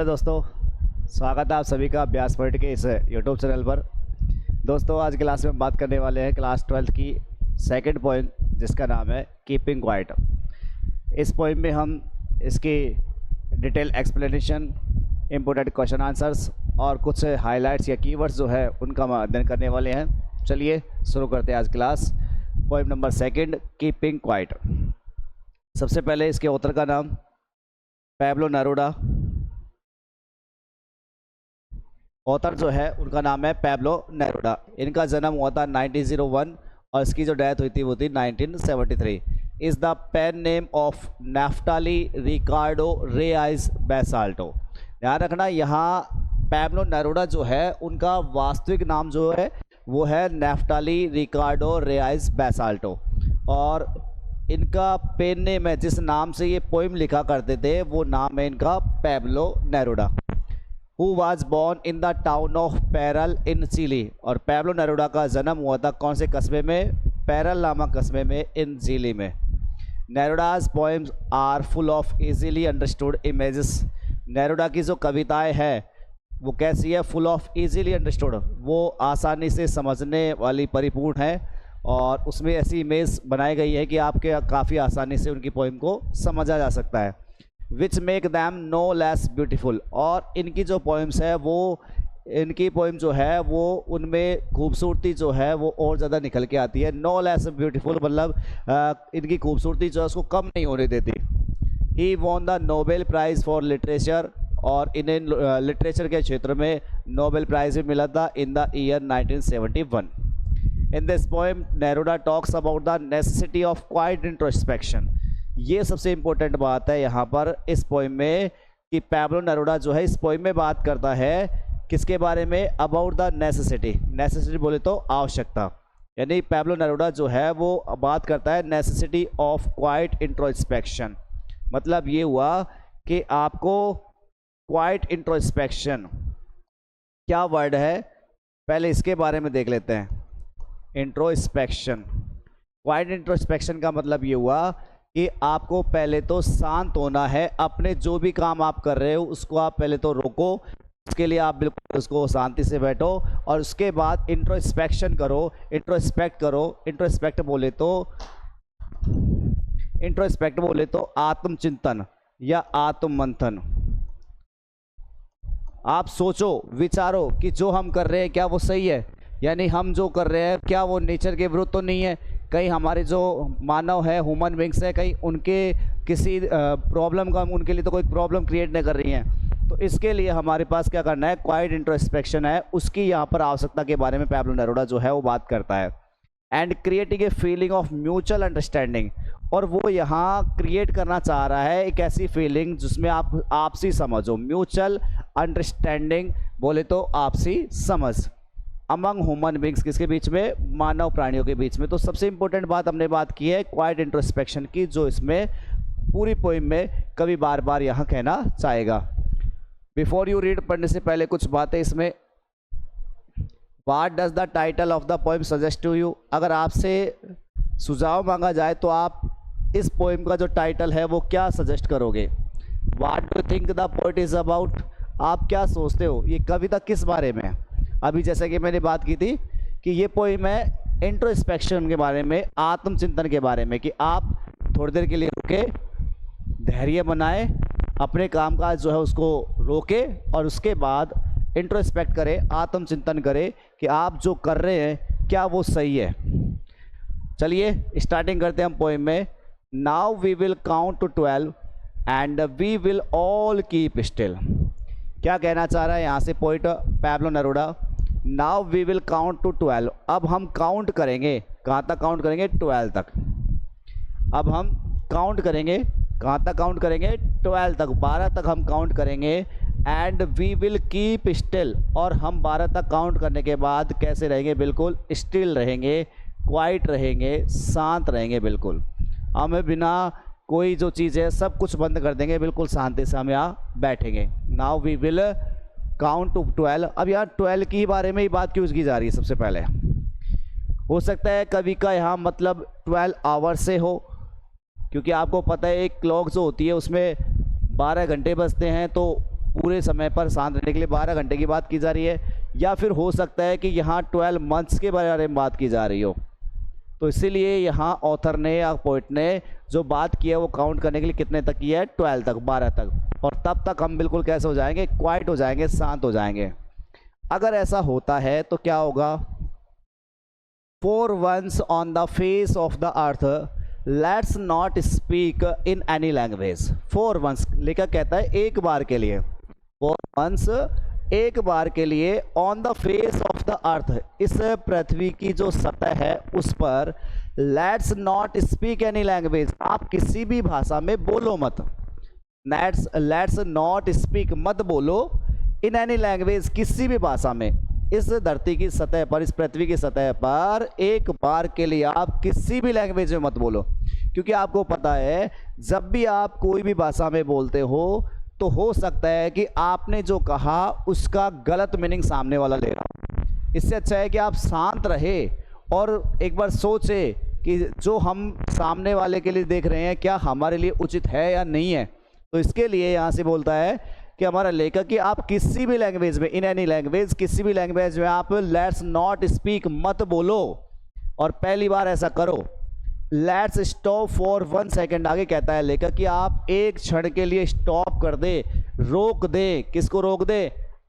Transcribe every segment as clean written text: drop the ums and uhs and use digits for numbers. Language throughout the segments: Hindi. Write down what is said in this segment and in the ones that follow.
हेलो दोस्तों, स्वागत है आप सभी का अभ्यास पॉइंट के इस यूट्यूब चैनल पर। दोस्तों आज क्लास में हम बात करने वाले हैं क्लास 12th की सेकंड पोएम जिसका नाम है कीपिंग क्वाइट। इस पोएम में हम इसकी detail explanation, important question answers और कुछ हाइलाइट्स या कीवर्ड्स जो है उनका हम अध्ययन करने वाले हैं। चलिए शुरू करते हैं आज class. Poem number second, keeping quiet. सबसे पहले इसके ऑथर का नाम पैब्लो नेरूदा। ऑथर जो है उनका नाम है पैब्लो नेरूदा। इनका जन्म हुआ था 1901 और इसकी जो डेथ हुई थी वो थी 1973। Is the pen name of Neftali Ricardo Reyes Basoalto. ध्यान रखना, यहाँ पैब्लो नेरूदा जो है उनका वास्तविक नाम जो है वो है नेफ्टाली रिकार्डो रेआइज बेसाल्टो, और इनका पेन नेम है, जिस नाम से ये पोइम लिखा करते थे वो नाम है इनका Pablo Neruda. Who was born in the town of Parral in Chile। और पैब्लो नेरूदा का जन्म हुआ था कौन से कस्बे में? पैरल नामक कस्बे में इन चिली में। Neruda's poems are full of easily understood images. Neruda की जो कविताएं हैं वो कैसी है? फुल ऑफ इजीली अंडरस्टूड, वो आसानी से समझने वाली परिपूर्ण है और उसमें ऐसी इमेज बनाई गई है कि आपके काफ़ी आसानी से उनकी पोएम को समझा जा सकता है। Which make them no less beautiful. और इनकी जो पोएम्स है वो, इनकी पोएम जो है वो उनमें खूबसूरती जो है वो और ज़्यादा निकल के आती है। नो लेस ब्यूटीफुल मतलब इनकी खूबसूरती जो है उसको कम नहीं होने देती। He won the Nobel prize for literature, और इन्हें लिटरेचर के क्षेत्र में नोबेल प्राइज़ भी मिला था in the year 1971। In this poem Neruda talks about the necessity of quiet introspection. ये सबसे इम्पोर्टेंट बात है यहाँ पर इस पोएम में कि पैब्लो नेरूदा जो है इस पोएम में बात करता है किसके बारे में? About the necessity. नेसेसिटी बोले तो आवश्यकता, यानी पैब्लो नेरूदा जो है वो बात करता है नेसेसिटी ऑफ क्वाइट इंट्रोस्पेक्शन। मतलब ये हुआ कि आपको क्वाइट इंट्रोस्पेक्शन क्या वर्ड है, पहले इसके बारे में देख लेते हैं। इंट्रोस्पेक्शन, क्वाइट इंट्रोस्पेक्शन का मतलब ये हुआ कि आपको पहले तो शांत होना है। अपने जो भी काम आप कर रहे हो उसको आप पहले तो रोको, उसके लिए आप बिल्कुल उसको शांति से बैठो और उसके बाद इंट्रोस्पेक्शन करो, इंट्रोस्पेक्ट करो। इंट्रोस्पेक्ट बोले तो आत्मचिंतन या आत्ममंथन। आप सोचो, विचारो कि जो हम कर रहे हैं क्या वो सही है, यानी हम जो कर रहे हैं क्या वो नेचर के विरुद्ध तो नहीं है? कहीं हमारे जो मानव है, ह्यूमन बींग्स है, कहीं उनके किसी प्रॉब्लम का, उनके लिए तो कोई प्रॉब्लम क्रिएट नहीं कर रही हैं। तो इसके लिए हमारे पास क्या करना है? क्वाइट इंट्रोस्पेक्शन है, उसकी यहाँ पर आवश्यकता के बारे में पैब्लो नेरूदा जो है वो बात करता है। And creating a feeling of mutual understanding, और वो यहाँ क्रिएट करना चाह रहा है एक ऐसी फीलिंग जिसमें आप आपसी समझ हो। म्यूचुअल अंडरस्टैंडिंग बोले तो आपसी समझ अमंग ह्यूमन बींग्स, किसके बीच में? मानव प्राणियों के बीच में। तो सबसे इंपॉर्टेंट बात हमने बात की है क्वाइट इंट्रोस्पेक्शन की, जो इसमें पूरी पोइम में कभी बार बार यहाँ कहना चाहेगा। बिफोर यू रीड, पढ़ने से पहले कुछ बातें इसमें। What does the title of the poem suggest to you. अगर आपसे सुझाव मांगा जाए तो आप इस पोइम का जो टाइटल है वो क्या सजेस्ट करोगे? What do think the poet is about. आप क्या सोचते हो ये कविता किस बारे में है? अभी जैसे कि मैंने बात की थी कि ये पोइम है इंट्रोस्पेक्शन के बारे में, आत्मचिंतन के बारे में, कि आप थोड़ी देर के लिए रुके, धैर्य बनाए, अपने काम काज जो है उसको रोके और उसके बाद इंट्रोस्पेक्ट करें, आत्मचिंतन करें कि आप जो कर रहे हैं क्या वो सही है। चलिए स्टार्टिंग करते हैं हम पोइम में। Now we will count to 12 and we will all keep still. क्या कहना चाह रहा है यहाँ से poet Pablo Neruda? Now we will count to 12। अब हम काउंट करेंगे, कहाँ तक काउंट करेंगे? 12 तक। अब हम काउंट करेंगे, कहाँ तक काउंट करेंगे? 12 तक, 12 तक हम काउंट करेंगे। And we will keep still, और हम 12 तक काउंट करने के बाद कैसे रहेंगे? बिल्कुल स्टिल रहेंगे, क्वाइट रहेंगे, शांत रहेंगे। बिल्कुल हमें बिना कोई जो चीज़ है सब कुछ बंद कर देंगे, बिल्कुल शांति से हम यहाँ बैठेंगे। Now we will count to 12। अब यहाँ 12 की बारे में ही बात क्यों की जा रही है? सबसे पहले हो सकता है कवि का यहाँ मतलब 12 आवर से हो, क्योंकि आपको पता है एक क्लॉक जो होती है उसमें 12 घंटे बजते हैं, तो पूरे समय पर शांत रहने के लिए 12 घंटे की बात की जा रही है, या फिर हो सकता है कि यहाँ 12 मंथ्स के बारे में बात की जा रही हो। तो इसीलिए यहाँ ऑथर ने या पोइट ने जो बात की है वो काउंट करने के लिए कितने तक की है, 12 तक, 12 तक। और तब तक हम बिल्कुल कैसे हो जाएंगे, क्वाइट हो जाएंगे, शांत हो जाएंगे। अगर ऐसा होता है तो क्या होगा, 4 once on the face of the earth, let's not speak in any language। 4 once लेकर कहता है एक बार के लिए, 4 once एक बार के लिए, on the face of the earth, इस पृथ्वी की जो सतह है उस पर, let's not speak any language, आप किसी भी भाषा में बोलो मत। लेट्स नॉट स्पीक, मत बोलो, इन एनी लैंग्वेज, किसी भी भाषा में। इस धरती की सतह पर, इस पृथ्वी की सतह पर एक बार के लिए आप किसी भी लैंग्वेज में मत बोलो। क्योंकि आपको पता है जब भी आप कोई भी भाषा में बोलते हो तो हो सकता है कि आपने जो कहा उसका गलत मीनिंग सामने वाला ले रहा। इससे अच्छा है कि आप शांत रहे और एक बार सोचे कि जो हम सामने वाले के लिए देख रहे हैं क्या हमारे लिए उचित है या नहीं है। तो इसके लिए यहाँ से बोलता है कि हमारा लेखक कि आप किसी भी लैंग्वेज में, इन एनी लैंग्वेज, किसी भी लैंग्वेज में आप लेट्स नॉट स्पीक मत बोलो। और पहली बार ऐसा करो, लेट्स स्टॉप फॉर 1 सेकेंड, आगे कहता है लेखक कि आप एक क्षण के लिए स्टॉप कर दे, रोक दे। किसको रोक दे,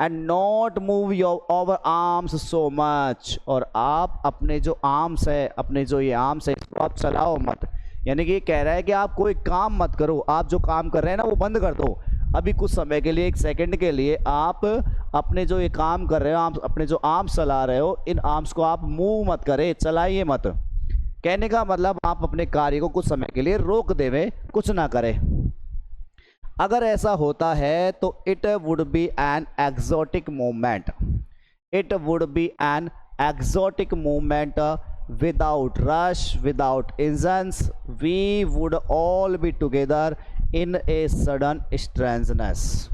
and not move your over arms so much, और आप अपने जो आर्म्स है, अपने जो ये आर्म्स है इसको आप चलाओ मत। यानी कि ये कह रहा है कि आप कोई काम मत करो, आप जो काम कर रहे हैं ना वो बंद कर दो। अभी कुछ समय के लिए, 1 सेकंड के लिए आप अपने जो ये काम कर रहे हो, आप अपने जो आर्म्स चला रहे हो, इन आर्म्स को आप मूव मत करें, चलाइए मत। कहने का मतलब आप अपने कार्य को कुछ समय के लिए रोक देवे, कुछ ना करें। अगर ऐसा होता है तो it would be an exotic movement, it would be an exotic movement without rush, without engines, we would all be together in a sudden strangeness.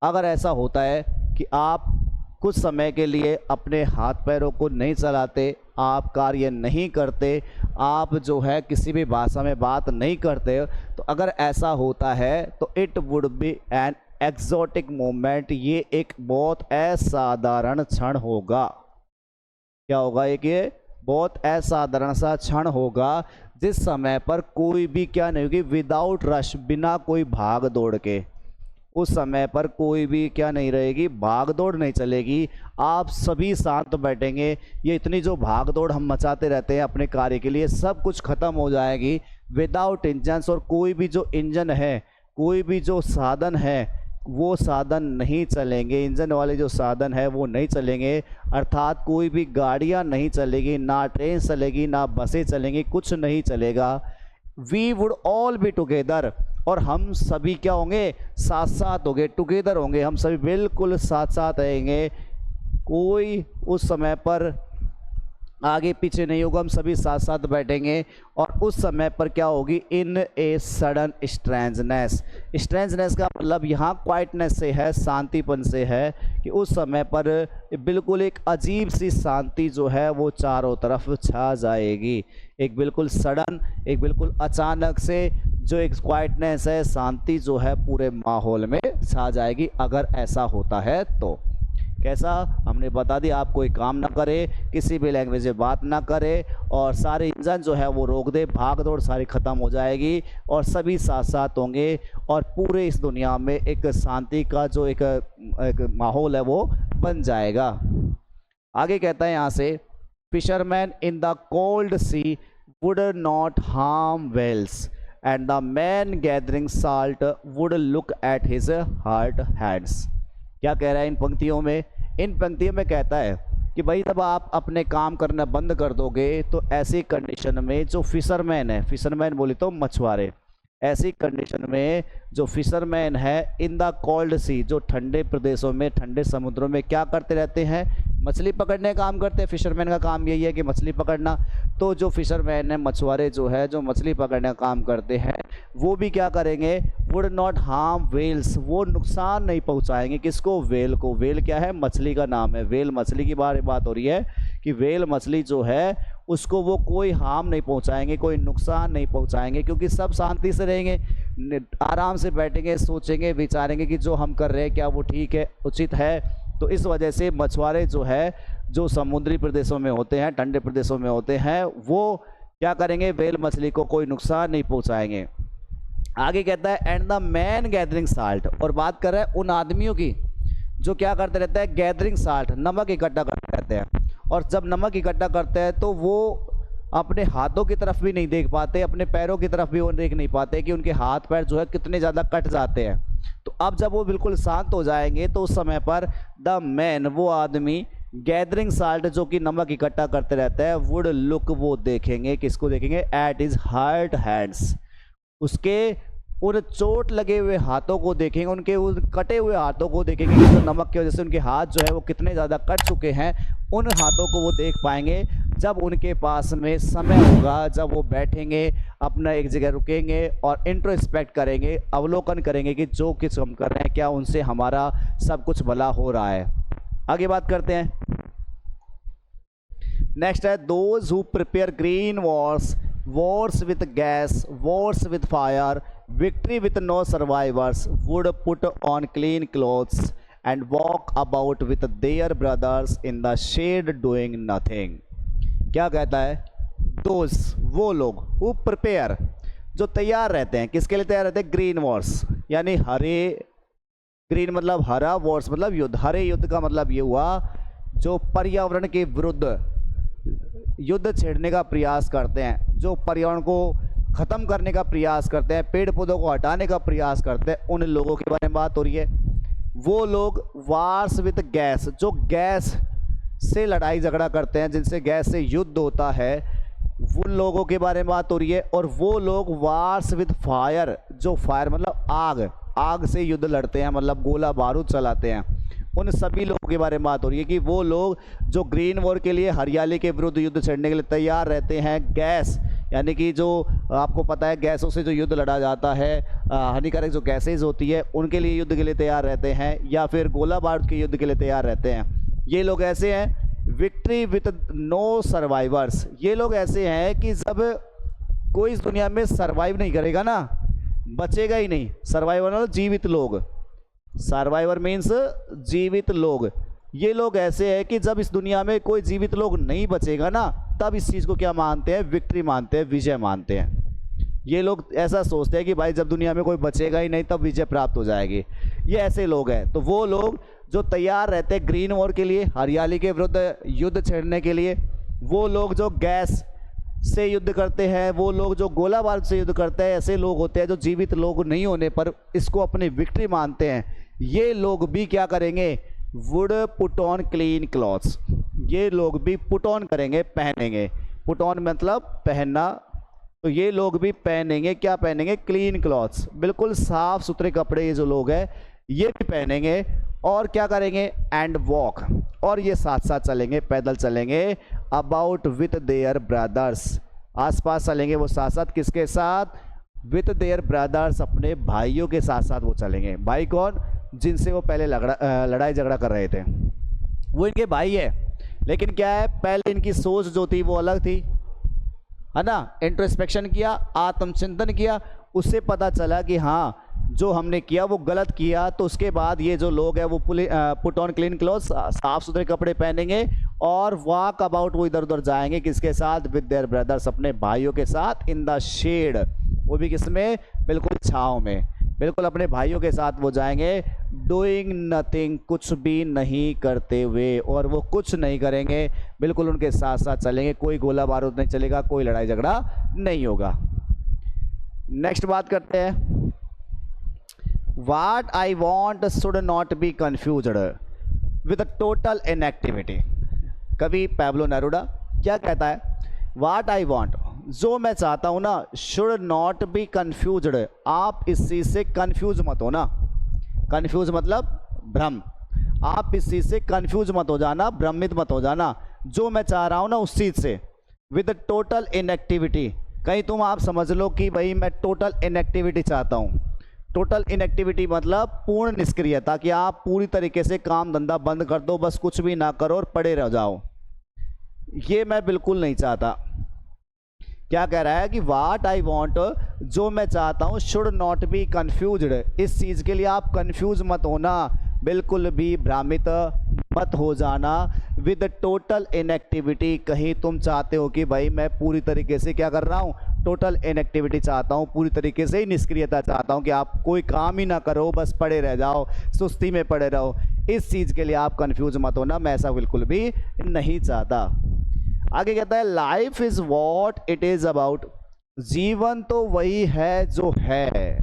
अगर ऐसा होता है कि आप कुछ समय के लिए अपने हाथ पैरों को नहीं चलाते, आप कार्य नहीं करते, आप जो है किसी भी भाषा में बात नहीं करते, तो अगर ऐसा होता है तो it would be an exotic moment, ये एक बहुत असाधारण क्षण होगा। क्या होगा, एक ये बहुत असाधारण सा क्षण होगा जिस समय पर कोई भी क्या नहीं होगी, विदाउट रश, बिना कोई भाग दौड़ के, उस समय पर कोई भी क्या नहीं रहेगी, भाग दौड़ नहीं चलेगी, आप सभी शांत बैठेंगे। ये इतनी जो भाग दौड़ हम मचाते रहते हैं अपने कार्य के लिए, सब कुछ खत्म हो जाएगी विदाउट इंजन्स। और कोई भी जो इंजन है, कोई भी जो साधन है वो साधन नहीं चलेंगे, इंजन वाले जो साधन है वो नहीं चलेंगे, अर्थात कोई भी गाड़ियाँ नहीं चलेगी, ना ट्रेन चलेगी, ना बसें चलेंगी, कुछ नहीं चलेगा। We would all be together, और हम सभी क्या होंगे, साथ साथ होंगे, टुगेदर होंगे, हम सभी बिल्कुल साथ साथ रहेंगे। कोई उस समय पर आगे पीछे नहीं होगा, हम सभी साथ साथ बैठेंगे। और उस समय पर क्या होगी, इन ए सडन स्ट्रेंजनेस। स्ट्रेंजनेस का मतलब यहाँ क्वाइटनेस से है, शांतिपन से है, कि उस समय पर बिल्कुल एक अजीब सी शांति जो है वो चारों तरफ छा जाएगी। एक बिल्कुल सडन, एक बिल्कुल अचानक से जो एक क्वाइटनेस है, शांति जो है पूरे माहौल में छा जाएगी। अगर ऐसा होता है तो कैसा, हमने बता दिया, आप कोई काम ना करे, किसी भी लैंग्वेज में बात ना करे, और सारे इंजन जो है वो रोक दे, भाग दौड़ सारी ख़त्म हो जाएगी और सभी साथ साथ होंगे, और पूरे इस दुनिया में एक शांति का जो एक माहौल है वो बन जाएगा। आगे कहता है यहाँ से, fisherman in the cold sea would not harm whales and the man gathering salt would look at his hurt hands. क्या कह रहा है इन पंक्तियों में, इन पंक्तियों में कहता है कि भाई जब आप अपने काम करना बंद कर दोगे तो ऐसी कंडीशन में जो फिशरमैन है, फिशरमैन बोले तो मछुआरे, ऐसी कंडीशन में जो फिशरमैन है इन द कोल्ड सी, जो ठंडे प्रदेशों में, ठंडे समुद्रों में क्या करते रहते हैं, मछली पकड़ने का काम करते हैं। फिशरमैन का काम यही है कि मछली पकड़ना। तो जो फिशरमैन है, मछुआरे जो है, जो मछली पकड़ने का काम करते हैं, वो भी क्या करेंगे, वुड नॉट हार्म वेल्स, वो नुकसान नहीं पहुंचाएंगे। किसको, वेल को। वेल क्या है, मछली का नाम है। वेल मछली की बात हो रही है कि वेल मछली जो है उसको वो कोई हार्म नहीं पहुंचाएंगे, कोई नुकसान नहीं पहुंचाएंगे, क्योंकि सब शांति से रहेंगे। आराम से बैठेंगे, सोचेंगे, विचारेंगे कि जो हम कर रहे हैं क्या वो ठीक है, उचित है। तो इस वजह से मछुआरे जो है, जो समुद्री प्रदेशों में होते हैं, ठंडे प्रदेशों में होते हैं, वो क्या करेंगे, व्हेल मछली को कोई नुकसान नहीं पहुंचाएंगे। आगे कहता है and the man gathering salt, और बात कर रहा है उन आदमियों की जो क्या करते रहते हैं, गैदरिंग साल्ट, नमक इकट्ठा करते रहते हैं। और जब नमक इकट्ठा करते हैं तो वो अपने हाथों की तरफ भी नहीं देख पाते, अपने पैरों की तरफ भी वो देख नहीं पाते कि उनके हाथ पैर जो है कितने ज़्यादा कट जाते हैं। तो अब जब वो बिल्कुल शांत हो जाएंगे तो उस समय पर द मैन, वो आदमी, गैदरिंग साल्ट, जो कि नमक इकट्ठा करते रहते हैं, वुड लुक, वो देखेंगे, किसको देखेंगे, एट इज हर्ट हैंड्स, उसके उन चोट लगे हुए हाथों को देखेंगे, उनके उन कटे हुए हाथों को देखेंगे कि जो नमक की वजह से उनके हाथ जो है वो कितने ज़्यादा कट चुके हैं। उन हाथों को वो देख पाएंगे जब उनके पास में समय होगा, जब वो बैठेंगे, अपना एक जगह रुकेंगे और इंट्रोस्पेक्ट करेंगे, अवलोकन करेंगे कि जो कुछ हम कर रहे हैं क्या उनसे हमारा सब कुछ भला हो रहा है। आगे बात करते हैं। नेक्स्ट है those who prepare green wars with gas, wars with fire, victory with no survivors, would put on clean clothes and walk about with their brothers in the shade doing nothing। क्या कहता है, those, वो लोग, who prepare, जो तैयार रहते हैं, किसके लिए तैयार रहते हैं, ग्रीन वॉर्स, यानी हरे, ग्रीन मतलब हरा, वॉर्स मतलब युद्ध, हरे युद्ध का मतलब ये हुआ जो पर्यावरण के विरुद्ध युद्ध छेड़ने का प्रयास करते हैं, जो पर्यावरण को ख़त्म करने का प्रयास करते हैं, पेड़ पौधों को हटाने का प्रयास करते हैं, उन लोगों के बारे में बात हो रही है। वो लोग वार्स विद गैस, जो गैस से लड़ाई झगड़ा करते हैं, जिनसे गैस से युद्ध होता है, उन लोगों के बारे में बात हो रही है। और वो लोग वार्स विद फायर, जो फायर मतलब आग, आग से युद्ध लड़ते हैं, मतलब गोला बारूद चलाते हैं, उन सभी लोगों के बारे में बात हो रही है कि वो लोग जो ग्रीन वॉर के लिए, हरियाली के विरुद्ध युद्ध छेड़ने के लिए तैयार रहते हैं। गैस यानी कि जो आपको पता है गैसों से जो युद्ध लड़ा जाता है, हानिकारक जो गैसेज होती है, उनके लिए युद्ध के लिए तैयार रहते हैं, या फिर गोला बारूद के युद्ध के लिए तैयार रहते हैं। ये लोग ऐसे हैं। विक्ट्री विथ नो सर्वाइवर्स, ये लोग ऐसे हैं कि जब कोई इस दुनिया में सर्वाइव नहीं करेगा ना, बचेगा ही नहीं। सर्वाइवर मतलब जीवित लोग, सर्वाइवर मीन्स जीवित लोग। ये लोग ऐसे हैं कि जब इस दुनिया में कोई जीवित लोग नहीं बचेगा ना, तब इस चीज़ को क्या मानते हैं, विक्ट्री मानते हैं, विजय मानते हैं। ये लोग ऐसा सोचते हैं कि भाई जब दुनिया में कोई बचेगा ही नहीं तब विजय प्राप्त हो जाएगी। ये ऐसे लोग हैं। तो वो लोग जो तैयार रहते हैं ग्रीन वॉर के लिए, हरियाली के विरुद्ध युद्ध छेड़ने के लिए, वो लोग जो गैस से युद्ध करते हैं, वो लोग जो गोला बारूद से युद्ध करते हैं, ऐसे लोग होते हैं जो जीवित लोग नहीं होने पर इसको अपनी विक्ट्री मानते हैं। ये लोग भी क्या करेंगे, would put on clean clothes, ये लोग भी पुट ऑन करेंगे, पहनेंगे। पुट ऑन मतलब पहनना, तो ये लोग भी पहनेंगे, क्या पहनेंगे, क्लीन क्लॉथ्स, बिल्कुल साफ सुथरे कपड़े ये जो लोग हैं ये भी पहनेंगे। और क्या करेंगे, एंड वॉक, और ये साथ साथ चलेंगे, पैदल चलेंगे, अबाउट विथ देयर ब्रदर्स, आसपास चलेंगे वो साथ साथ, किसके साथ, विथ देयर ब्रदर्स, अपने भाइयों के साथ साथ वो चलेंगे। भाई कौन, जिनसे वो पहले लड़ाई झगड़ा कर रहे थे, वो इनके भाई है। लेकिन क्या है, पहले इनकी सोच जो थी वो अलग थी, है ना। इंट्रोस्पेक्शन किया, आत्मचिंतन किया, उससे पता चला कि हाँ जो हमने किया वो गलत किया। तो उसके बाद ये जो लोग हैं वो पुट ऑन क्लीन क्लोथ्स, साफ सुथरे कपड़े पहनेंगे और वॉक अबाउट, वो इधर उधर जाएंगे, किसके साथ, विद देयर ब्रदर्स, अपने भाइयों के साथ, इन द शेड, वो भी किसमें, बिल्कुल छाँव में, बिल्कुल अपने भाइयों के साथ वो जाएंगे। डूइंग नथिंग, कुछ भी नहीं करते हुए, और वो कुछ नहीं करेंगे, बिल्कुल उनके साथ साथ चलेंगे, कोई गोला बारूद नहीं चलेगा, कोई लड़ाई झगड़ा नहीं होगा। नेक्स्ट बात करते हैं, What I want should not be confused with a total inactivity। कवि पैब्लो नेरुडा क्या कहता है, What I want, जो मैं चाहता हूँ ना, should not be confused, आप इस चीज़ से कंफ्यूज मत हो ना। कंफ्यूज मतलब भ्रम, आप इस चीज़ से कंफ्यूज मत हो जाना, भ्रमित मत हो जाना, जो मैं चाह रहा हूँ ना उस चीज़ से। विद टोटल इनएक्टिविटी, कहीं तुम आप समझ लो कि भाई मैं टोटल इनएक्टिविटी चाहता हूँ। टोटल इनएक्टिविटी मतलब पूर्ण निष्क्रियता, कि आप पूरी तरीके से काम धंधा बंद कर दो, बस कुछ भी ना करो और पड़े रह जाओ। ये मैं बिल्कुल नहीं चाहता। क्या कह रहा है कि वाट आई वॉन्ट, जो मैं चाहता हूँ, शुड नॉट बी कन्फ्यूज्ड, इस चीज़ के लिए आप कन्फ्यूज मत होना, बिल्कुल भी भ्रामित मत हो जाना। विद टोटल इनएक्टिविटी, कहीं तुम चाहते हो कि भाई मैं पूरी तरीके से क्या कर रहा हूँ, टोटल इनएक्टिविटी चाहता हूँ, पूरी तरीके से ही निष्क्रियता चाहता हूँ कि आप कोई काम ही ना करो, बस पड़े रह जाओ, सुस्ती में पड़े रहो, इस चीज़ के लिए आप कन्फ्यूज मत होना, मैं ऐसा बिल्कुल भी नहीं चाहता। आगे कहता है life is what it is about, जीवन तो वही है जो है।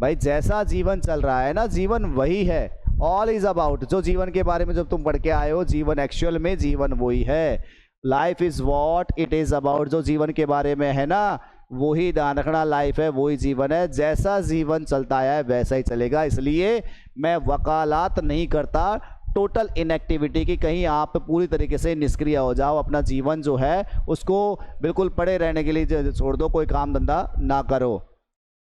भाई जैसा जीवन चल रहा है ना, जीवन वही है, ऑल इज अबाउट, जो जीवन के बारे में जब तुम पढ़ के आए हो, जीवन एक्चुअल में जीवन वही है। Life is what it is about, जो जीवन के बारे में है ना वही ध्यान रखना, लाइफ है वही जीवन है, जैसा जीवन चलता है वैसा ही चलेगा। इसलिए मैं वकालत नहीं करता टोटल इनएक्टिविटी की, कहीं आप पूरी तरीके से निष्क्रिय हो जाओ, अपना जीवन जो है उसको बिल्कुल पड़े रहने के लिए छोड़ दो, कोई काम धंधा ना करो।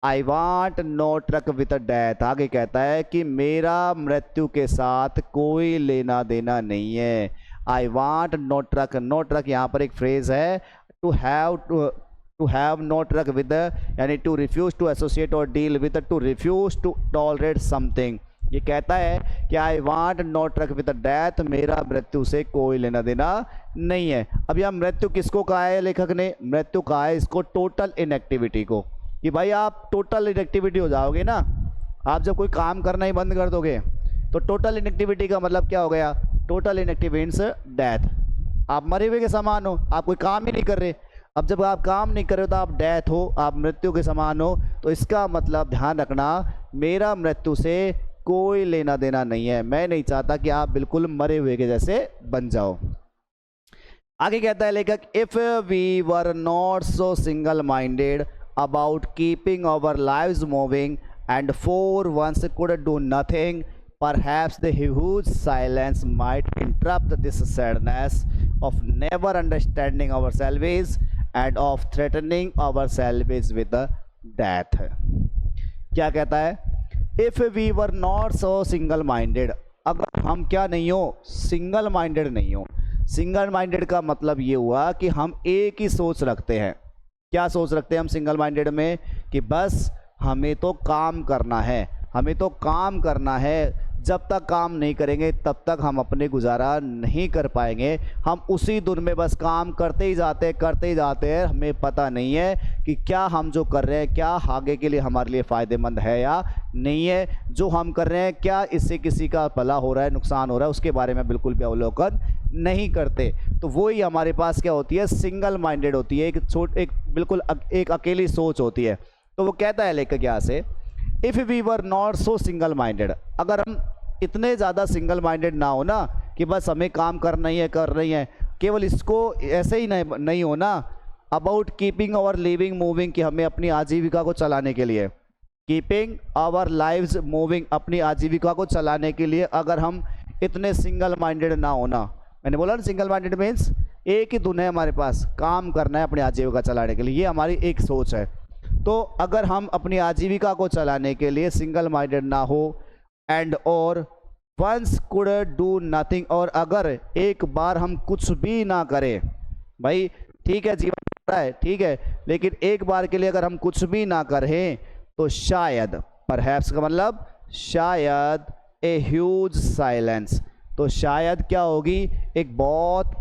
I want no truck with death, आगे कहता है कि मेरा मृत्यु के साथ कोई लेना देना नहीं है। I want no truck, no truck यहाँ पर एक फ्रेज है, to have no truck with, यानी टू रिफ्यूज टू एसोसिएट और deal with, to refuse to tolerate something. ये कहता है कि I want no truck with death, मेरा मृत्यु से कोई लेना देना नहीं है। अब यह मृत्यु किसको कहा है लेखक ने, मृत्यु कहा है इसको टोटल इनएक्टिविटी को, कि भाई आप टोटल इनएक्टिविटी हो जाओगे ना, आप जब कोई काम करना ही बंद कर दोगे तो टोटल इनएक्टिविटी का मतलब क्या हो गया, टोटल इनएक्टिविटी मीन्स डेथ, आप मरे हुए के समान हो, आप कोई काम ही नहीं कर रहे। अब जब आप काम नहीं कर रहे हो तो आप डेथ हो, आप मृत्यु के समान हो, तो इसका मतलब ध्यान रखना मेरा मृत्यु से कोई लेना देना नहीं है, मैं नहीं चाहता कि आप बिल्कुल मरे हुए के जैसे बन जाओ। आगे कहता है लेखक, if we were not so single minded about keeping our lives moving and for once could do nothing, perhaps the huge silence might interrupt this sadness of never understanding ourselves and of threatening ourselves with death। क्या कहता है, if we were not so single minded, अगर हम क्या नहीं हो, सिंगल माइंडेड नहीं हो। सिंगल माइंडेड का मतलब ये हुआ कि हम एक ही सोच रखते हैं। क्या सोच रखते हैं हम सिंगल माइंडेड में, कि बस हमें तो काम करना है, हमें तो काम करना है, जब तक काम नहीं करेंगे तब तक हम अपने गुजारा नहीं कर पाएंगे। हम उसी धुन में बस काम करते ही जाते हैं, हमें पता नहीं है कि क्या हम जो कर रहे हैं क्या आगे के लिए हमारे लिए फ़ायदेमंद है या नहीं है, जो हम कर रहे हैं क्या इससे किसी का भला हो रहा है, नुकसान हो रहा है, उसके बारे में बिल्कुल भी अवलोकन नहीं करते। तो वही हमारे पास क्या होती है, सिंगल माइंडेड होती है, एक बिल्कुल एक अकेली सोच होती है। तो वो कहता है लेखक यहाँ से, if we were not so single minded, अगर हम इतने ज़्यादा सिंगल माइंडेड ना हो ना कि बस हमें काम करना ही है, कर रही हैं, केवल इसको ऐसे ही नहीं हो ना, about keeping our living moving, कि हमें अपनी आजीविका को चलाने के लिए, कीपिंग आवर लाइव्स मूविंग, अपनी आजीविका को चलाने के लिए अगर हम इतने सिंगल माइंडेड ना होना, मैंने बोला ना सिंगल माइंडेड मीन्स एक ही धुन है हमारे पास, काम करना है अपनी आजीविका चलाने के लिए, ये हमारी एक सोच है। तो अगर हम अपनी आजीविका को चलाने के लिए सिंगल माइंडेड ना हो, एंड और वंस कुड डू नथिंग, और अगर एक बार हम कुछ भी ना करें, भाई ठीक है जीवन चल रहा है ठीक है, लेकिन एक बार के लिए अगर हम कुछ भी ना करें तो शायद, परहैप्स का मतलब शायद, ए ह्यूज साइलेंस, तो शायद क्या होगी, एक बहुत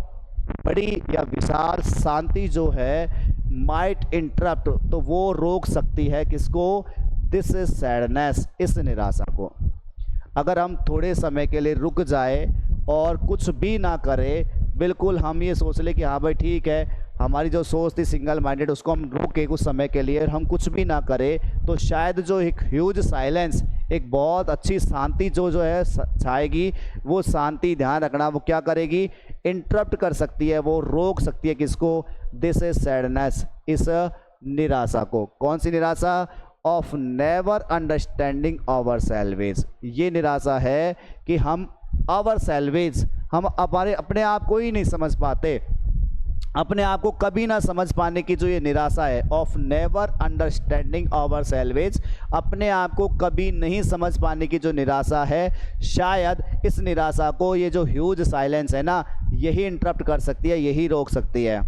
बड़ी या विशाल शांति जो है, माइट इंटरप्ट, तो वो रोक सकती है किसको, दिस सैडनेस, इस निराशा को। अगर हम थोड़े समय के लिए रुक जाए और कुछ भी ना करें, बिल्कुल हम ये सोच ले कि हाँ भाई ठीक है, हमारी जो सोच थी सिंगल माइंडेड उसको हम रोक के कुछ समय के लिए हम कुछ भी ना करें, तो शायद जो एक ह्यूज साइलेंस, एक बहुत अच्छी शांति जो है छाएगी, वो शांति ध्यान रखना वो क्या करेगी, इंटरप्ट कर सकती है, वो रोक सकती है किसको, दिस इज सैडनेस, इस निराशा को। कौन सी निराशा, of never understanding ourselves, ये निराशा है कि हम आवर सेल्वेज, हम अपने आप को ही नहीं समझ पाते, अपने आप को कभी ना समझ पाने की जो ये निराशा है, of never understanding ourselves, अपने आप को कभी नहीं समझ पाने की जो निराशा है, शायद इस निराशा को ये जो ह्यूज साइलेंस है ना, यही इंटरप्ट कर सकती है, यही रोक सकती है।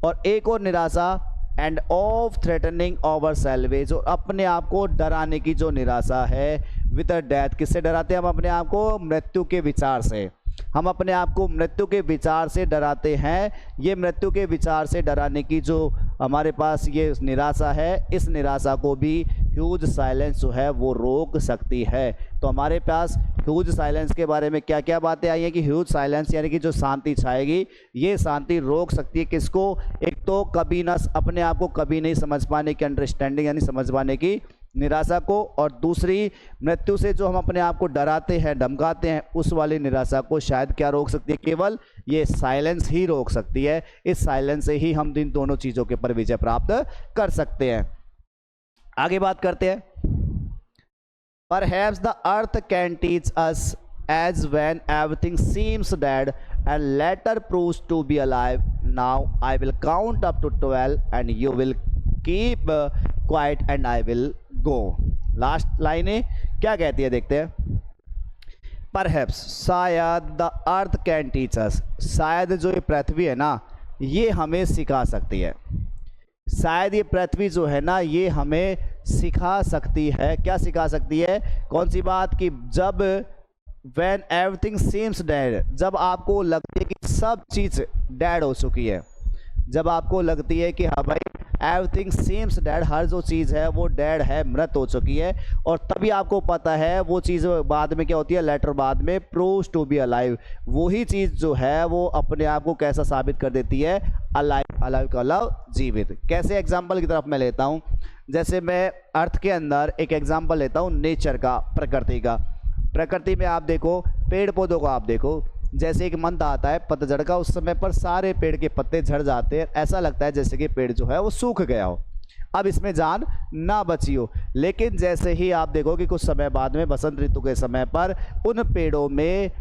और एक और निराशा, end of threatening over salvage, और अपने आप को डराने की जो निराशा है, विद डेथ, किससे डराते हैं हम अपने आप को? मृत्यु के विचार से। हम अपने आप को मृत्यु के विचार से डराते हैं। ये मृत्यु के विचार से डराने की जो हमारे पास ये निराशा है, इस निराशा को भी ह्यूज साइलेंस जो है वो रोक सकती है। तो हमारे पास ह्यूज साइलेंस के बारे में क्या क्या बातें आई हैं कि ह्यूज साइलेंस यानी कि जो शांति छाएगी, ये शांति रोक सकती है किसको? एक तो कभी ना अपने आप को कभी नहीं समझ पाने की अंडरस्टैंडिंग यानी समझ पाने की निराशा को, और दूसरी मृत्यु से जो हम अपने आप को डराते हैं धमकाते हैं, उस वाली निराशा को शायद क्या रोक सकती है? केवल ये साइलेंस ही रोक सकती है। इस साइलेंस से ही हम इन दोनों चीज़ों के ऊपर विजय प्राप्त कर सकते हैं। आगे बात करते हैं। Perhaps the earth can teach us as when everything seems dead and later proves to be alive. Now I will count up to 12 and you will keep quiet and I will go. Last लाइनें क्या कहती है देखते हैं। Perhaps, शायद the earth can teach us, शायद जो ये पृथ्वी है ना ये हमें सिखा सकती है। शायद ये पृथ्वी जो है ना ये हमें सिखा सकती है। क्या सिखा सकती है? कौन सी बात? कि जब when everything seems dead, जब आपको लगती है कि सब चीज़ डेड हो चुकी है, जब आपको लगती है कि हाँ भाई एवरीथिंग सीम्स डेड, हर जो चीज़ है वो डेड है, मृत हो चुकी है, और तभी आपको पता है वो चीज़ बाद में क्या होती है? लेटर बाद में प्रूव्स टू बी अलाइव। वही चीज़ जो है वो अपने आप को कैसा साबित कर देती है? अलाइव। अलाइव का लव जीवित। कैसे? एग्जाम्पल की तरफ मैं लेता हूँ। जैसे मैं अर्थ के अंदर एक एग्जाम्पल लेता हूँ नेचर का, प्रकृति का। प्रकृति में आप देखो, पेड़ पौधों को आप देखो, जैसे एक मंथ आता है पतझड़ का, उस समय पर सारे पेड़ के पत्ते झड़ जाते हैं, ऐसा लगता है जैसे कि पेड़ जो है वो सूख गया हो, अब इसमें जान ना बची हो। लेकिन जैसे ही आप देखो कि कुछ समय बाद में बसंत ऋतु के समय पर उन पेड़ों में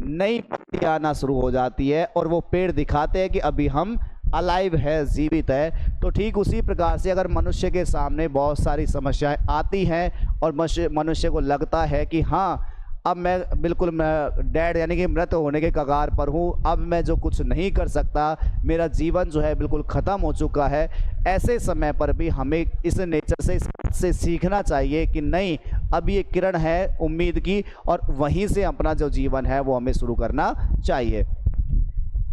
नई पत्तियां आना शुरू हो जाती है और वो पेड़ दिखाते हैं कि अभी हम अलाइव है, जीवित है। तो ठीक उसी प्रकार से अगर मनुष्य के सामने बहुत सारी समस्याएं आती हैं और मनुष्य को लगता है कि हाँ अब मैं बिल्कुल डेड यानी कि मृत होने के कगार पर हूँ, अब मैं जो कुछ नहीं कर सकता, मेरा जीवन जो है बिल्कुल ख़त्म हो चुका है, ऐसे समय पर भी हमें इस नेचर से सीखना चाहिए कि नहीं, अब ये किरण है उम्मीद की और वहीं से अपना जो जीवन है वो हमें शुरू करना चाहिए।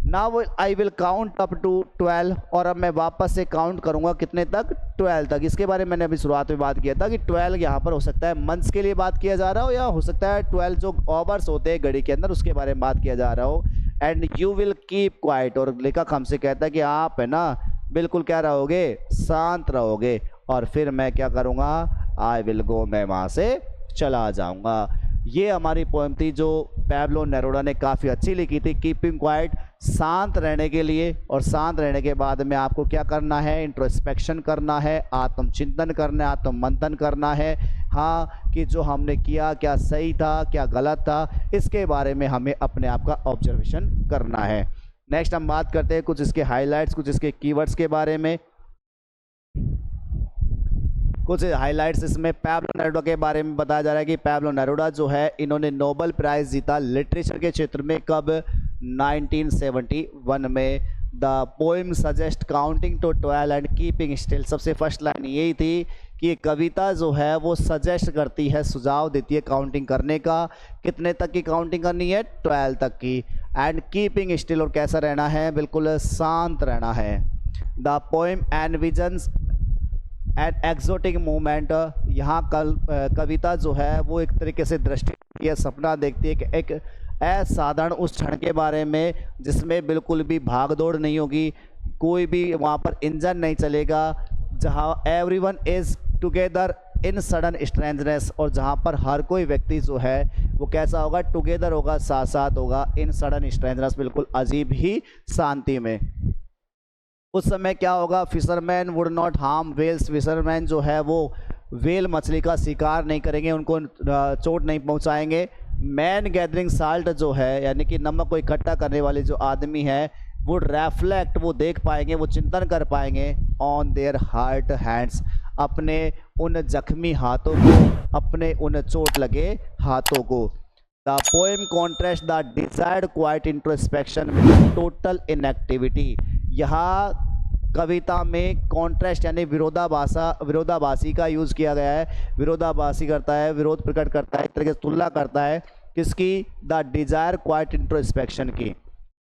Now I will count up to 12, और अब मैं वापस से काउंट करूंगा कितने तक? 12 तक। इसके बारे में मैंने अभी शुरुआत में बात किया था कि 12 यहाँ पर हो सकता है मंथ्स के लिए बात किया जा रहा हो, या हो सकता है 12 जो आवर्स होते हैं घड़ी के अंदर उसके बारे में बात किया जा रहा हो। And you will keep quiet, और लेखक हमसे कहता है कि आप है ना बिल्कुल क्या रहोगे? शांत रहोगे। और फिर मैं क्या करूँगा? आई विल गो, मैं वहाँ से चला जाऊँगा। ये हमारी पोएम थी जो पैब्लो नेरुदा ने काफ़ी अच्छी लिखी थी, कीपिंग क्वाइट, शांत रहने के लिए। और शांत रहने के बाद में आपको क्या करना है? इंट्रोस्पेक्शन करना है, आत्मचिंतन करना है, आत्ममंथन करना है। हाँ कि जो हमने किया क्या सही था, क्या गलत था, इसके बारे में हमें अपने आप का ऑब्जर्वेशन करना है। नेक्स्ट हम बात करते हैं कुछ इसके हाईलाइट्स, कुछ इसके कीवर्ड्स के बारे में। कुछ हाइलाइट्स इसमें पैब्लो नेरुदा के बारे में बताया जा रहा है कि पैब्लो नेरुदा जो है इन्होंने नोबेल प्राइज़ जीता लिटरेचर के क्षेत्र में, कब? 1971 में। The poem suggest counting to 12 and keeping still. सबसे फर्स्ट लाइन यही थी कि ये कविता जो है वो सजेस्ट करती है, सुझाव देती है काउंटिंग करने का। कितने तक की काउंटिंग करनी है? 12 तक की। एंड कीपिंग स्टिल, और कैसा रहना है? बिल्कुल शांत रहना है। The poem envisions and exotic movement, यहाँ कविता जो है वो एक तरीके से दृष्टि या सपना देखती है कि एक असाधारण उस क्षण के बारे में जिसमें बिल्कुल भी भाग दौड़ नहीं होगी, कोई भी वहाँ पर इंजन नहीं चलेगा, जहाँ everyone is together in sudden strangeness, और जहाँ पर हर कोई व्यक्ति जो है वो कैसा होगा? टुगेदर होगा, साथ साथ होगा, इन सडन स्ट्रेंजनेस, बिल्कुल अजीब ही शांति में। उस समय क्या होगा? Fisherman would not harm whales, fisherman जो है वो वेल मछली का शिकार नहीं करेंगे, उनको चोट नहीं पहुंचाएंगे। मैन गैदरिंग साल्ट जो है यानी कि नमक को इकट्ठा करने वाले जो आदमी है, वुड रेफ्लेक्ट, वो देख पाएंगे, वो चिंतन कर पाएंगे ऑन देयर हार्ट हैंड्स, अपने उन जख्मी हाथों को, अपने उन चोट लगे हाथों को। The poem contrast the desired quite introspection with total inactivity. यहाँ कविता में कॉन्ट्रास्ट यानी विरोधाभासी का यूज़ किया गया है। विरोधाभासी करता है, विरोध प्रकट करता है, एक तरीके से तुलना करता है किसकी, द डिजायर क्वाइट इंट्रोस्पेक्शन की,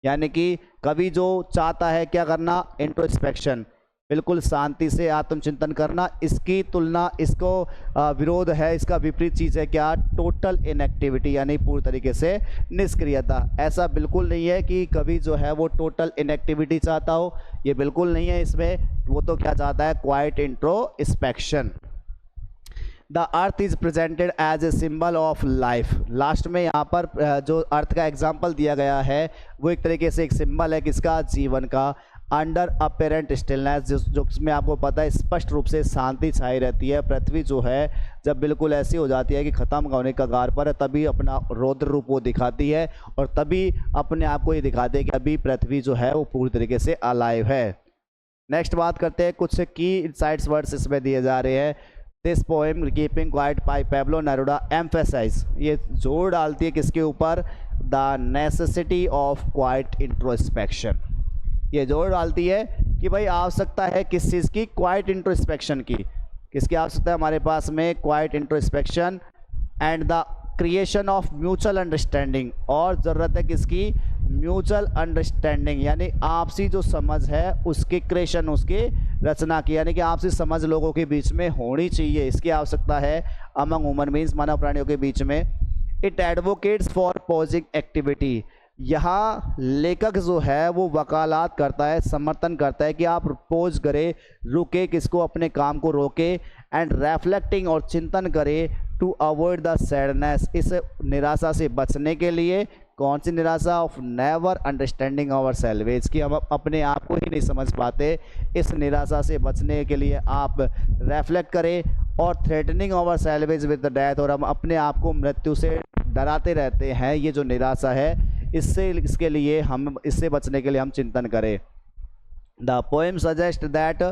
यानी कि कवि जो चाहता है क्या करना, इंट्रोस्पेक्शन, बिल्कुल शांति से आत्मचिंतन करना। इसकी तुलना, इसको विरोध है, इसका विपरीत चीज़ है क्या, टोटल इनएक्टिविटी यानी पूरी तरीके से निष्क्रियता। ऐसा बिल्कुल नहीं है कि कवि जो है वो टोटल इनएक्टिविटी चाहता हो, ये बिल्कुल नहीं है इसमें। वो तो क्या चाहता है, quiet introspection. The earth is presented as a symbol of life. Last में यहाँ पर जो अर्थ का एग्जाम्पल दिया गया है वो एक तरीके से एक सिंबल है किसका, जीवन का। अंडर अपेरेंट स्टिलनेस, जो इसमें आपको पता है स्पष्ट रूप से शांति छाई रहती है। पृथ्वी जो है जब बिल्कुल ऐसी हो जाती है कि ख़त्म होने का कगार पर है, तभी अपना रौद्र रूप वो दिखाती है और तभी अपने आप को ये दिखाती है कि अभी पृथ्वी जो है वो पूरी तरीके से अलाइव है। नेक्स्ट बात करते हैं, कुछ की इनसाइट्स वर्ड्स इसमें दिए जा रहे हैं। This poem keeping quiet by Pablo Neruda emphasize, ये जोर डालती है किसके ऊपर, the necessity of quiet introspection. ये जोर डालती है कि भाई आवश्यकता है किस चीज़ की, क्वाइट इंट्रोस्पेक्शन की। किसकी आवश्यकता है हमारे पास में, quite introspection and the creation of mutual understanding, और ज़रूरत है किसकी, म्यूचुअल अंडरस्टैंडिंग यानी आपसी जो समझ है उसकी क्रिएशन, उसकी रचना की, यानी कि आपसी समझ लोगों के बीच में होनी चाहिए, इसकी आवश्यकता है अमंग ह्यूमन बीइंग्स, मानव प्राणियों के बीच में। It advocates for pausing activity, यहाँ लेखक जो है वो वकालत करता है, समर्थन करता है कि आप पोज करें, रुके, किसको, अपने काम को रोके, एंड रेफ्लेक्टिंग और चिंतन करें, टू अवॉइड द सैडनेस, इस निराशा से बचने के लिए। कौन सी निराशा, of never understanding ourselves, कि हम अपने आप को ही नहीं समझ पाते। इस निराशा से बचने के लिए आप रेफ्लेक्ट करें, और threatening ourselves with the death, और हम अपने आप को मृत्यु से डराते रहते हैं। ये जो निराशा है इसके लिए हम, इससे बचने के लिए हम चिंतन करें। द पोएम सजेस्ट दैट,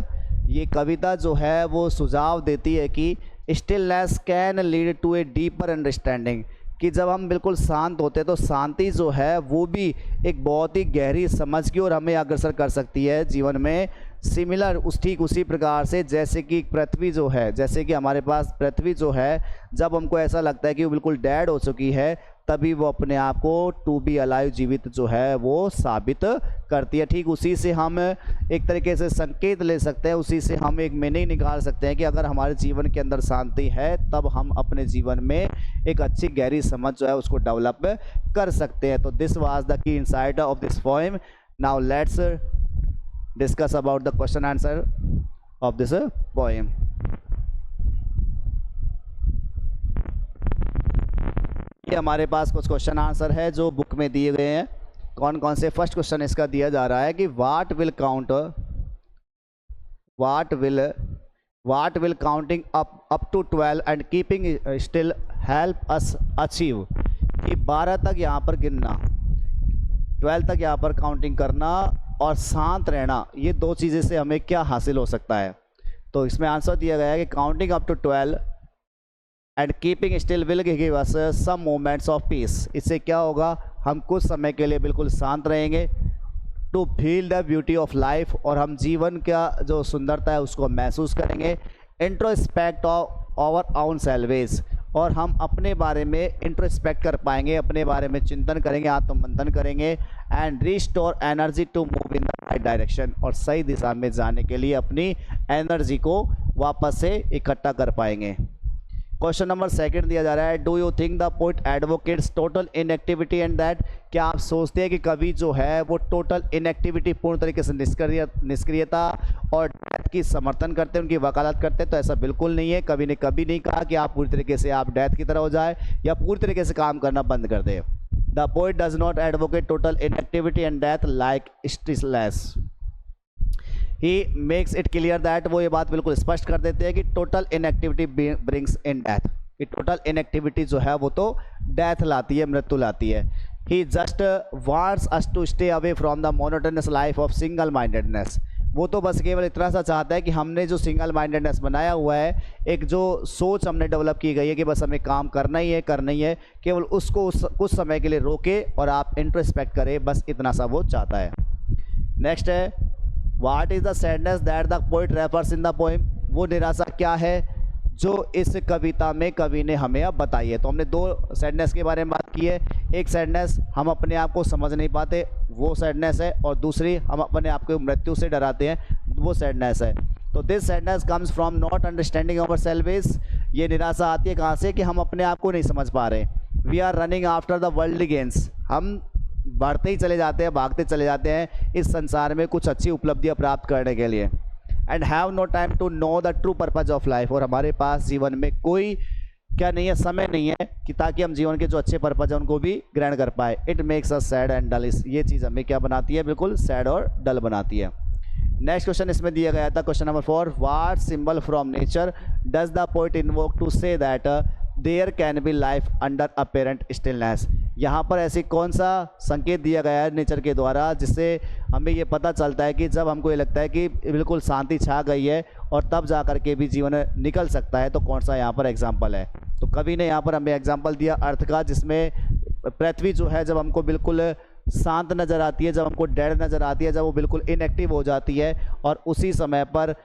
ये कविता जो है वो सुझाव देती है कि stillness can lead to a deeper understanding, कि जब हम बिल्कुल शांत होते हैं तो शांति जो है वो भी एक बहुत ही गहरी समझ की ओर हमें अग्रसर कर सकती है जीवन में। सिमिलर ठीक उसी प्रकार से जैसे कि पृथ्वी जो है, जैसे कि हमारे पास पृथ्वी जो है, जब हमको ऐसा लगता है कि वो बिल्कुल डेड हो चुकी है, तभी वो अपने आप को टू बी अलाइव, जीवित जो है वो साबित करती है। ठीक उसी से हम एक तरीके से संकेत ले सकते हैं, उसी से हम एक मीनिंग निकाल सकते हैं कि अगर हमारे जीवन के अंदर शांति है तब हम अपने जीवन में एक अच्छी गहरी समझ जो है उसको डेवलप कर सकते हैं। तो this was the key insight of this poem. Now let's discuss about the question answer of this poem. ये हमारे पास कुछ क्वेश्चन आंसर है जो बुक में दिए गए हैं। कौन कौन से, फर्स्ट क्वेश्चन इसका दिया जा रहा है कि what will counting up to 12 and keeping still help us achieve, कि 12 तक यहाँ पर गिनना, 12 तक यहाँ पर काउंटिंग करना और शांत रहना, ये दो चीज़ें से हमें क्या हासिल हो सकता है। तो इसमें आंसर दिया गया है कि counting up to 12 and keeping still will give us some moments of peace, इससे क्या होगा, हम कुछ समय के लिए बिल्कुल शांत रहेंगे। To feel the beauty of life, और हम जीवन का जो सुंदरता है उसको महसूस करेंगे। Introspect of our own selves, और हम अपने बारे में इंट्रोस्पेक्ट कर पाएंगे, अपने बारे में चिंतन करेंगे, आत्ममंथन करेंगे। And restore energy to move in the right direction, और सही दिशा में जाने के लिए अपनी एनर्जी को वापस से इकट्ठा कर पाएंगे। क्वेश्चन नंबर सेकंड दिया जा रहा है, do you think the poet advocates total inactivity and that, क्या आप सोचते हैं कि कवि जो है वो टोटल इनएक्टिविटी, पूर्ण तरीके से निष्क्रियता और डेथ की समर्थन करते हैं, उनकी वकालत करते हैं? तो ऐसा बिल्कुल नहीं है। कवि ने कभी नहीं कहा कि आप पूरी तरीके से आप डेथ की तरह हो जाए या पूरी तरीके से काम करना बंद कर दे। The poet does not advocate total inactivity and death like stillness, he makes it clear that, वो ये बात बिल्कुल स्पष्ट कर देते हैं कि total inactivity brings in death, कि टोटल इनएक्टिविटी जो है वो तो डेथ लाती है, मृत्यु लाती है। He just wants us to stay away from the monotonous life of single mindedness, वो तो बस केवल इतना सा चाहता है कि हमने जो सिंगल माइंडेडनेस बनाया हुआ है, एक जो सोच हमने डेवलप की गई है कि बस हमें काम करना ही है, केवल उसको कुछ समय के लिए रोके और आप इंट्रोस्पेक्ट करें, बस इतना सा वो चाहता है। नेक्स्ट है, what is the sadness that the poet refers in the poem, वो निराशा क्या है जो इस कविता में कवि ने हमें अब बताई है। तो हमने दो सैडनेस के बारे में बात की है, एक सैडनेस हम अपने आप को समझ नहीं पाते वो सैडनेस है, और दूसरी हम अपने आप को मृत्यु से डराते हैं वो सैडनेस है। तो this sadness comes from not understanding our self, ये निराशा आती है कहाँ से कि हम अपने आप को नहीं समझ पा रहे। We are running after the world gains, हम बढ़ते ही चले जाते हैं, भागते चले जाते हैं इस संसार में कुछ अच्छी उपलब्धियां प्राप्त करने के लिए। And have no time to know the true purpose of life, और हमारे पास जीवन में कोई क्या नहीं है, समय नहीं है कि ताकि हम जीवन के जो अच्छे पर्पज हैं उनको भी ग्रहण कर पाए। It makes us sad and dull, ये चीज़ हमें क्या बनाती है, बिल्कुल सैड और डल बनाती है। नेक्स्ट क्वेश्चन इसमें दिया गया था, question number 4, what symbol from nature does the poet invoke to say that there can be life under apparent stillness. यहाँ पर ऐसी कौन सा संकेत दिया गया है नेचर के द्वारा जिससे हमें ये पता चलता है कि जब हमको ये लगता है कि बिल्कुल शांति छा गई है और तब जा कर के भी जीवन निकल सकता है, तो कौन सा यहाँ पर एग्जाम्पल है। तो कवि ने यहाँ पर हमें एग्जाम्पल दिया अर्थ का, जिसमें पृथ्वी जो है जब हमको बिल्कुल शांत नज़र आती है, जब हमको डेड नज़र आती है, जब वो बिल्कुल इनएक्टिव हो जाती है और उसी समय पर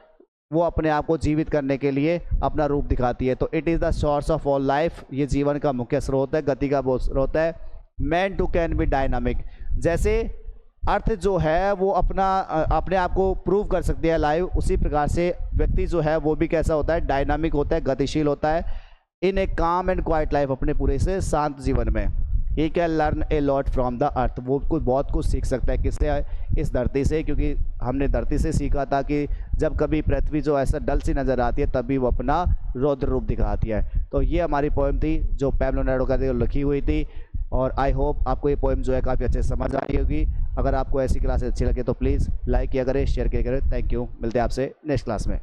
वो अपने आप को जीवित करने के लिए अपना रूप दिखाती है। तो it is the source of all life, ये जीवन का मुख्य स्रोत है, गति का स्रोत है। Man too can be dynamic, जैसे अर्थ जो है वो अपने आप को प्रूव कर सकती है लाइव, उसी प्रकार से व्यक्ति जो है वो भी कैसा होता है, डायनामिक होता है, गतिशील होता है। इन ए काम एंड क्वाइट लाइफ, अपने पूरे से शांत जीवन में। He can learn a lot from the earth, वो बहुत कुछ सीख सकता है किससे, इस धरती से, क्योंकि हमने धरती से सीखा था कि जब कभी पृथ्वी जो ऐसा डल सी नज़र आती है तभी वो अपना रौद्र रूप दिखाती है। तो ये हमारी पोएम थी जो पैब्लो नेरुदा का लिखी हुई थी, और आई होप आपको ये पोएम जो है काफ़ी अच्छे से समझ आई होगी। अगर आपको ऐसी क्लासेस अच्छी लगे तो प्लीज़ लाइक किया करें, शेयर किया करें। थैंक यू, मिलते हैं आपसे नेक्स्ट क्लास में।